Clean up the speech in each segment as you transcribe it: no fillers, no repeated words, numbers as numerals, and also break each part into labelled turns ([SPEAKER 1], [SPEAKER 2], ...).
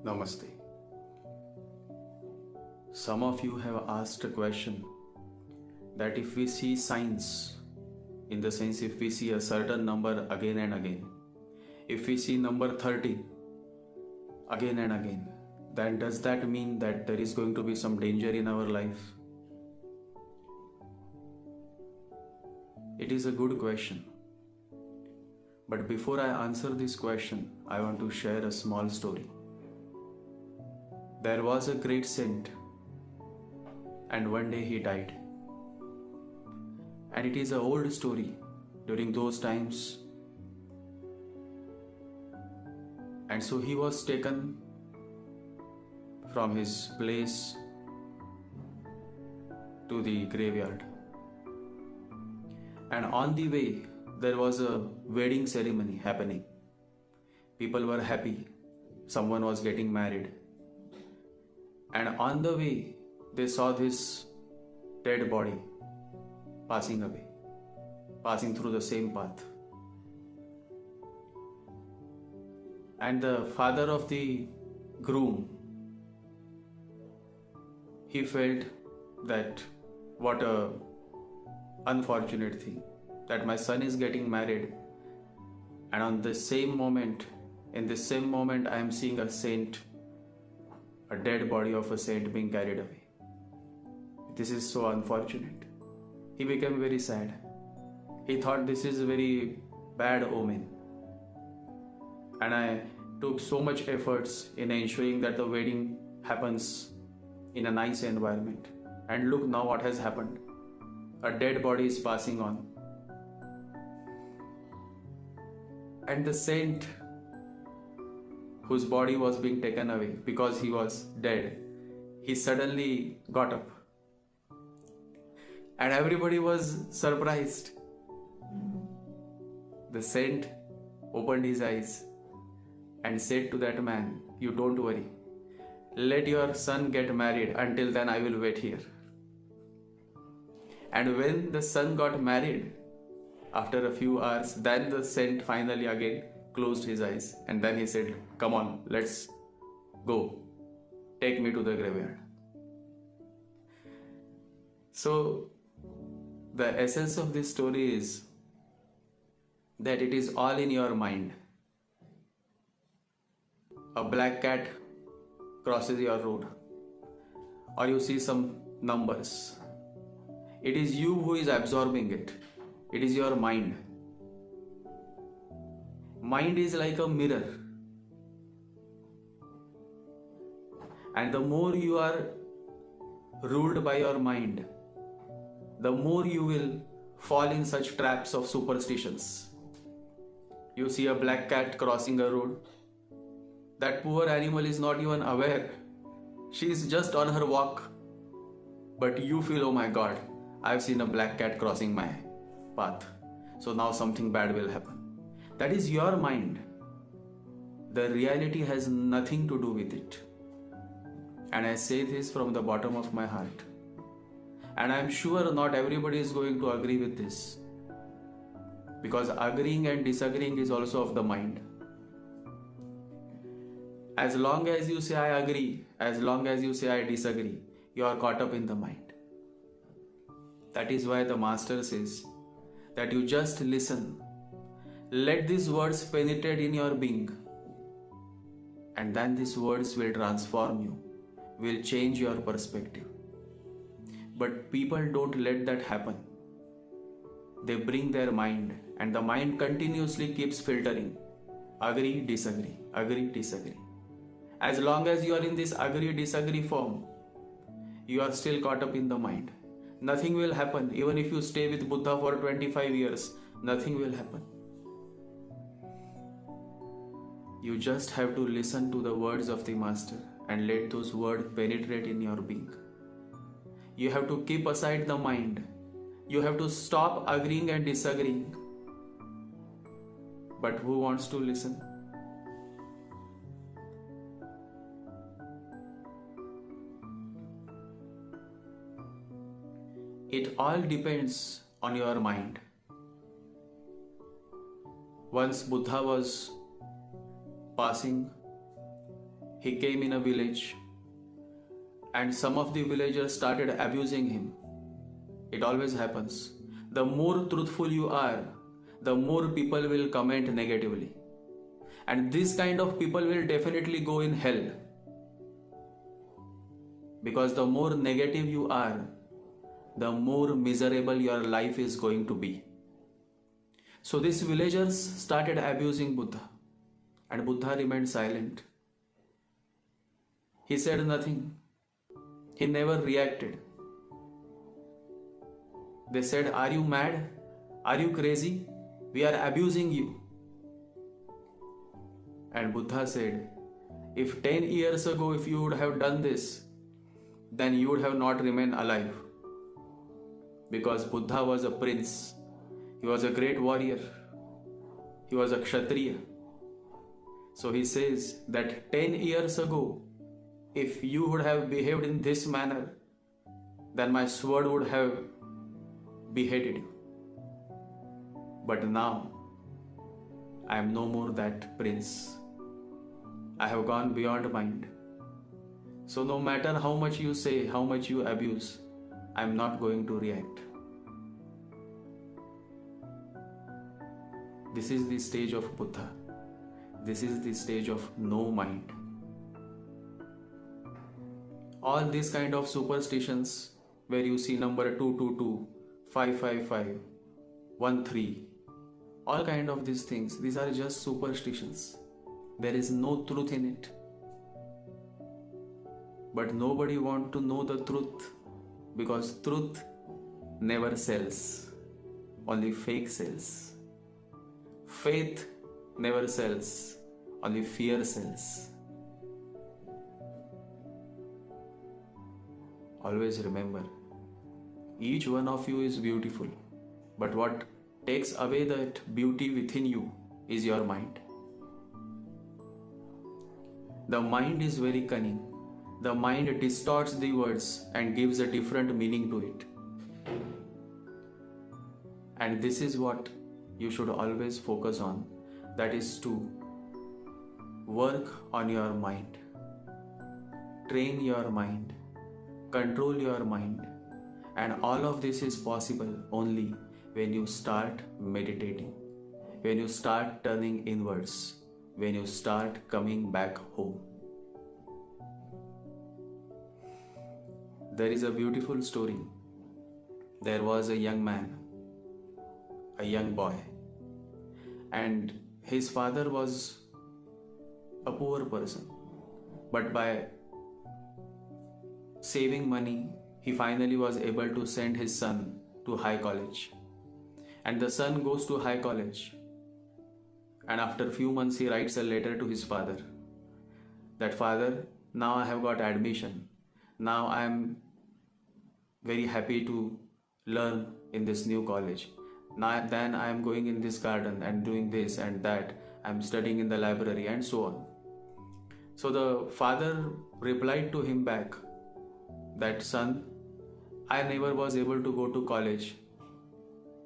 [SPEAKER 1] Namaste. Some of you have asked a question that if we see signs, in the sense if we see a certain number again and again, if we see number 30 again and again, then does that mean that there is going to be some danger in our life? It is a good question. But before I answer this question, I want to share a small story. There was a great saint, and one day he died. And it is an old story during those times. And so he was taken from his place to the graveyard. And on the way, there was a wedding ceremony happening. People were happy. Someone was getting married. And on the way, they saw this dead body passing away, passing through the same path. And the father of the groom, he felt that what a unfortunate thing, that my son is getting married, and on the same moment, in the same moment, I am seeing a saint, a dead body of a saint being carried away. This is so unfortunate. He became very sad. He thought this is a very bad omen. And I took so much efforts in ensuring that the wedding happens in a nice environment. And look now what has happened. A dead body is passing on. And the saint whose body was being taken away because he was dead, he suddenly got up. And everybody was surprised. The saint opened his eyes and said to that man, "You don't worry. Let your son get married. Until then I will wait here." And when the son got married, after a few hours, then the saint finally again closed his eyes, and then he said, "Come on, let's go. Take me to the graveyard." So, the essence of this story is that it is all in your mind. A black cat crosses your road, or you see some numbers. It is you who is absorbing it. It is your mind. Mind is like a mirror. And the more you are ruled by your mind, the more you will fall in such traps of superstitions. You see a black cat crossing a road. That poor animal is not even aware. She is just on her walk. But you feel, "Oh my God, I've seen a black cat crossing my path. So now something bad will happen." That is your mind. The reality has nothing to do with it. And I say this from the bottom of my heart. And I am sure not everybody is going to agree with this. Because agreeing and disagreeing is also of the mind. As long as you say I agree, as long as you say I disagree, you are caught up in the mind. That is why the master says that you just listen. Let these words penetrate in your being. And then these words will transform you, will change your perspective. But people don't let that happen. They bring their mind, and the mind continuously keeps filtering. Agree, disagree, agree, disagree. As long as you are in this agree, disagree form, you are still caught up in the mind. Nothing will happen. Even if you stay with Buddha for 25 years, nothing will happen. You just have to listen to the words of the master and let those words penetrate in your being. You have to keep aside the mind. You have to stop agreeing and disagreeing. But who wants to listen? It all depends on your mind. Once Buddha was passing, he came in a village and some of the villagers started abusing him. It always happens. The more truthful you are, the more people will comment negatively. And this kind of people will definitely go in hell. Because the more negative you are, the more miserable your life is going to be. So these villagers started abusing Buddha, and Buddha remained silent. He said nothing. He never reacted. They said, "Are you mad? Are you crazy? We are abusing you." And Buddha said, "If 10 years ago, if you would have done this, then you would have not remained alive." Because Buddha was a prince. He was a great warrior. He was a Kshatriya. So he says that 10 years ago, if you would have behaved in this manner, then my sword would have beheaded you. But now, I am no more that prince. I have gone beyond mind. So no matter how much you say, how much you abuse, I am not going to react. This is the stage of Buddha. This is the stage of no mind. All these kind of superstitions where you see number 222, 555, 13, all kind of these things, these are just superstitions. There is no truth in it. But nobody wants to know the truth, because truth never sells. Only fake sells. Faith never sells. Only fear sells. Always remember, each one of you is beautiful, but what takes away that beauty within you is your mind. The mind is very cunning. The mind distorts the words and gives a different meaning to it. And this is what you should always focus on. That is to work on your mind. Train your mind. Control your mind. And all of this is possible only when you start meditating. When you start turning inwards. When you start coming back home. There is a beautiful story. There was a young man, a young boy, and his father was a poor person. But by saving money, he finally was able to send his son to high college. And the son goes to high college. And after a few months, he writes a letter to his father. That, "Father, now I have got admission. Now I am very happy to learn in this new college. Then I am going in this garden and doing this and that. I am studying in the library," and so on. So the father replied to him back that, "Son, I never was able to go to college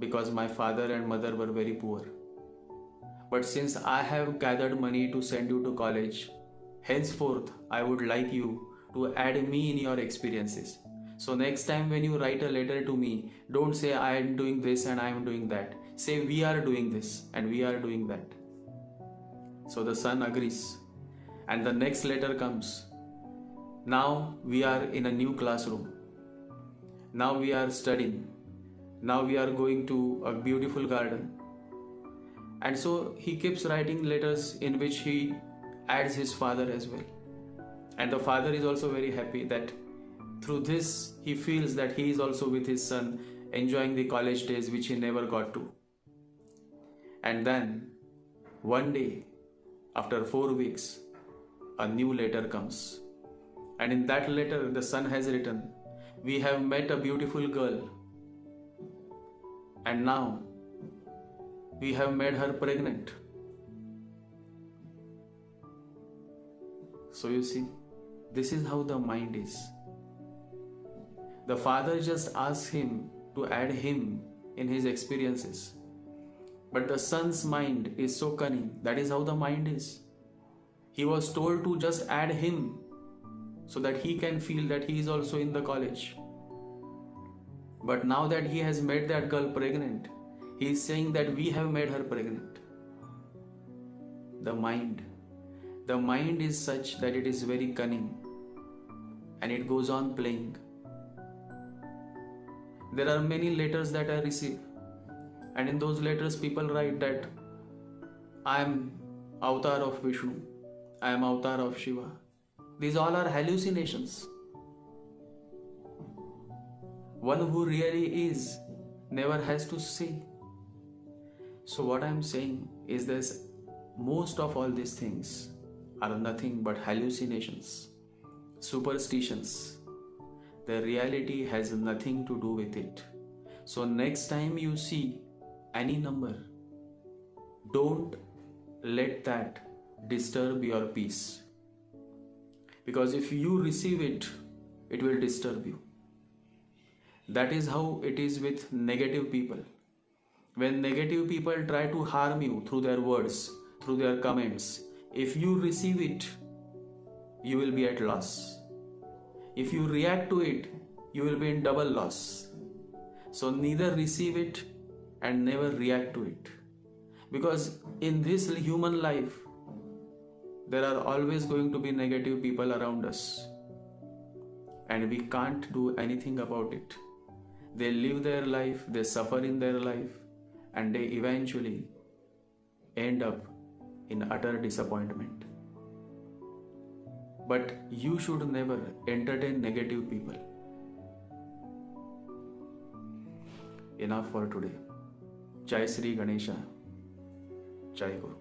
[SPEAKER 1] because my father and mother were very poor. But since I have gathered money to send you to college, henceforth I would like you to add me in your experiences. So next time when you write a letter to me, don't say I am doing this and I am doing that. Say we are doing this and we are doing that." So the son agrees. And the next letter comes. Now we are in a new classroom. Now we are studying. Now we are going to a beautiful garden. And so he keeps writing letters in which he adds his father as well. And the father is also very happy that through this he feels that he is also with his son enjoying the college days which he never got to. And then one day, after 4 weeks, a new letter comes. And in that letter the son has written, "We have met a beautiful girl. And now we have made her pregnant." So you see, this is how the mind is. The father just asks him to add him in his experiences. But the son's mind is so cunning. That is how the mind is. He was told to just add him so that he can feel that he is also in the college. But now that he has made that girl pregnant, he is saying that we have made her pregnant. The mind is such that it is very cunning and it goes on playing. There are many letters that I receive, and in those letters people write that I am avatar of Vishnu, I am avatar of Shiva. These all are hallucinations. One who really is never has to say. So what I am saying is this: most of all these things are nothing but hallucinations, superstitions. The reality has nothing to do with it. So next time you see any number, don't let that disturb your peace. Because if you receive it, it will disturb you. That is how it is with negative people. When negative people try to harm you through their words, through their comments, if you receive it, you will be at loss. If you react to it, you will be in double loss. So neither receive it and never react to it. Because in this human life, there are always going to be negative people around us. And we can't do anything about it. They live their life, they suffer in their life, and they eventually end up in utter disappointment. But you should never entertain negative people. Enough for today. Jai Sri Ganesha. Jai Guru.